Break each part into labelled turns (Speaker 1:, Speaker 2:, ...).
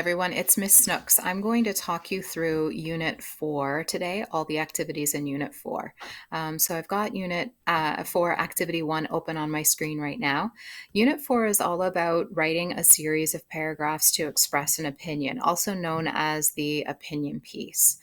Speaker 1: Everyone, it's Miss Snooks. I'm going to talk you through Unit 4 today, all the activities in Unit 4. So I've got Unit 4, Activity 1 open on my screen right now. Unit 4 is all about writing a series of paragraphs to express an opinion, also known as the opinion piece.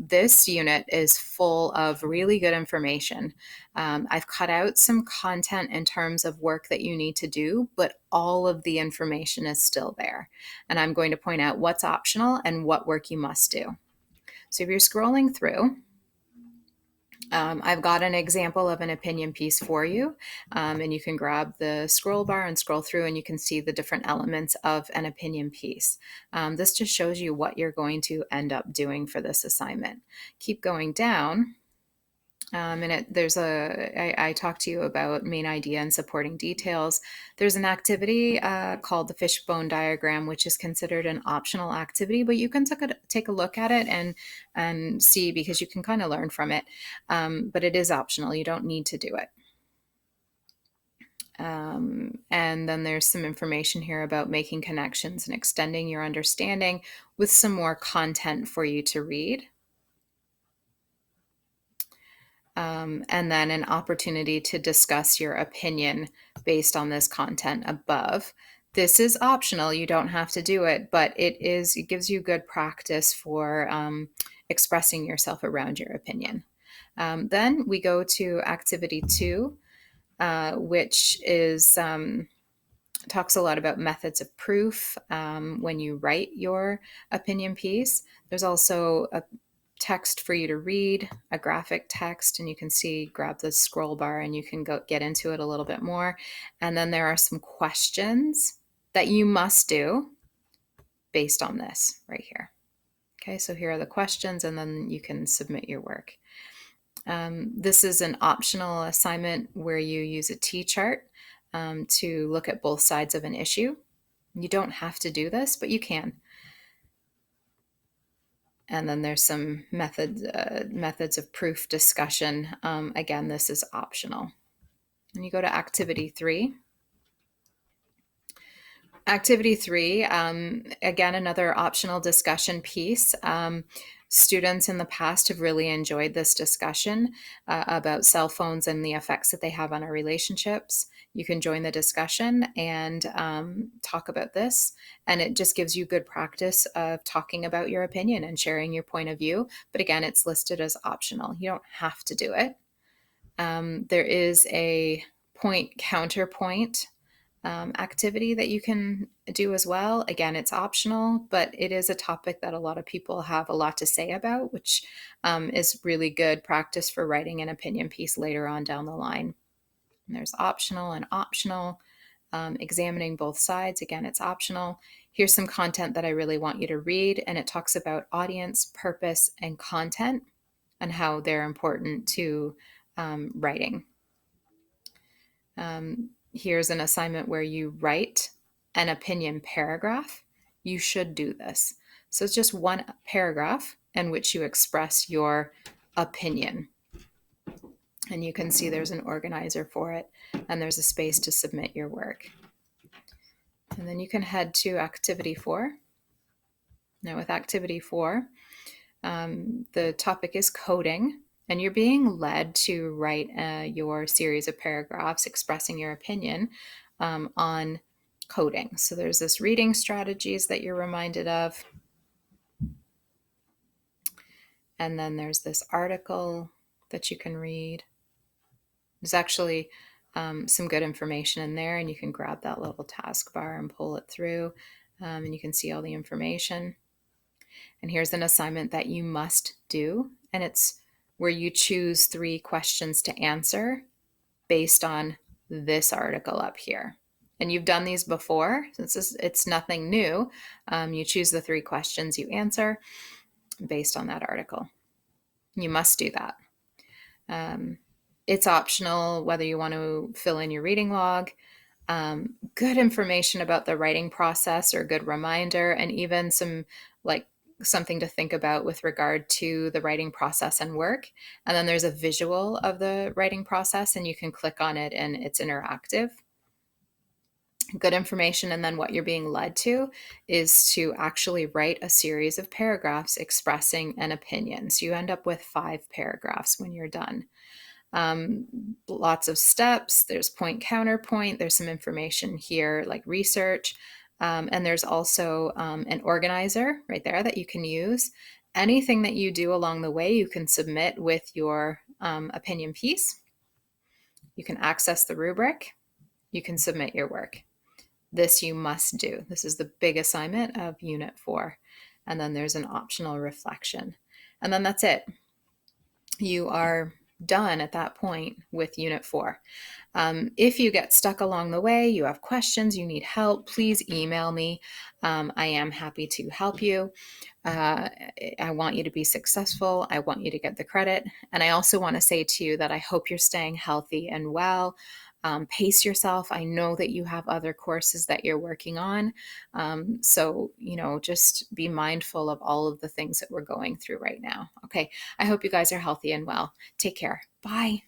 Speaker 1: This unit is full of really good information. I've cut out some content in terms of work that you need to do, but all of the information is still there. And I'm going to point out what's optional and what work you must do. So if you're scrolling through, I've got an example of an opinion piece for you, and you can grab the scroll bar and scroll through and you can see the different elements of an opinion piece. This just shows you what you're going to end up doing for this assignment. Keep going down. I talked to you about main idea and supporting details. There's an activity called the fishbone diagram, which is considered an optional activity, but you can take a look at it and see, because you can kind of learn from it. But it is optional. You don't need to do it. And then there's some information here about making connections and extending your understanding with some more content for you to read. And then an opportunity to discuss your opinion based on this content above. This is optional. You don't have to do it, but it gives you good practice for expressing yourself around your opinion. Then we go to activity 2, which is talks a lot about methods of proof when you write your opinion piece. There's also a text for you to read, a graphic text, and you can see, grab the scroll bar and you can go get into it a little bit more. And then there are some questions that you must do based on this right here. Okay, so here are the questions, and then you can submit your work. This is an optional assignment where you use a T-chart to look at both sides of an issue. You don't have to do this, but you can. And then there's some methods of proof discussion. Again, this is optional. And you go to activity 3. Activity 3, again, another optional discussion piece. Students in the past have really enjoyed this discussion about cell phones and the effects that they have on our relationships. You can join the discussion and talk about this, and it just gives you good practice of talking about your opinion and sharing your point of view. But again, it's listed as optional. You don't have to do it. There is a point counterpoint activity that you can do as well. Again, it's optional, but it is a topic that a lot of people have a lot to say about, which is really good practice for writing an opinion piece later on down the line. And there's optional and optional. Examining both sides, again, it's optional. Here's some content that I really want you to read, and it talks about audience, purpose, and content, and how they're important to writing. Here's an assignment where you write an opinion paragraph. You should do this. So it's just one paragraph in which you express your opinion. And you can see there's an organizer for it, and there's a space to submit your work. And then you can head to activity 4. Now with activity 4, the topic is coding. And you're being led to write your series of paragraphs expressing your opinion on coding. So there's this reading strategies that you're reminded of. And then there's this article that you can read. There's actually some good information in there, and you can grab that little taskbar and pull it through, and you can see all the information. And here's an assignment that you must do, and it's where you choose 3 questions to answer based on this article up here. And you've done these before, since it's nothing new. You choose the 3 questions, you answer based on that article. You must do that. It's optional whether you want to fill in your reading log. Good information about the writing process, or good reminder, and even something to think about with regard to the writing process and work. And then there's a visual of the writing process, and you can click on it and it's interactive. Good information, and then what you're being led to is to actually write a series of paragraphs expressing an opinion. So you end up with 5 paragraphs when you're done. Lots of steps. There's point counterpoint. There's some information here like research. And there's also an organizer right there that you can use. Anything that you do along the way, you can submit with your opinion piece. You can access the rubric. You can submit your work. This you must do. This is the big assignment of Unit 4. And then there's an optional reflection. And then that's it. You are done at that point with Unit 4. If you get stuck along the way, you have questions, you need help, please email me. I am happy to help you. I want you to be successful. I want you to get the credit. And I also want to say to you that I hope you're staying healthy and well. Pace yourself. I know that you have other courses that you're working on. So, just be mindful of all of the things that we're going through right now. Okay. I hope you guys are healthy and well. Take care. Bye.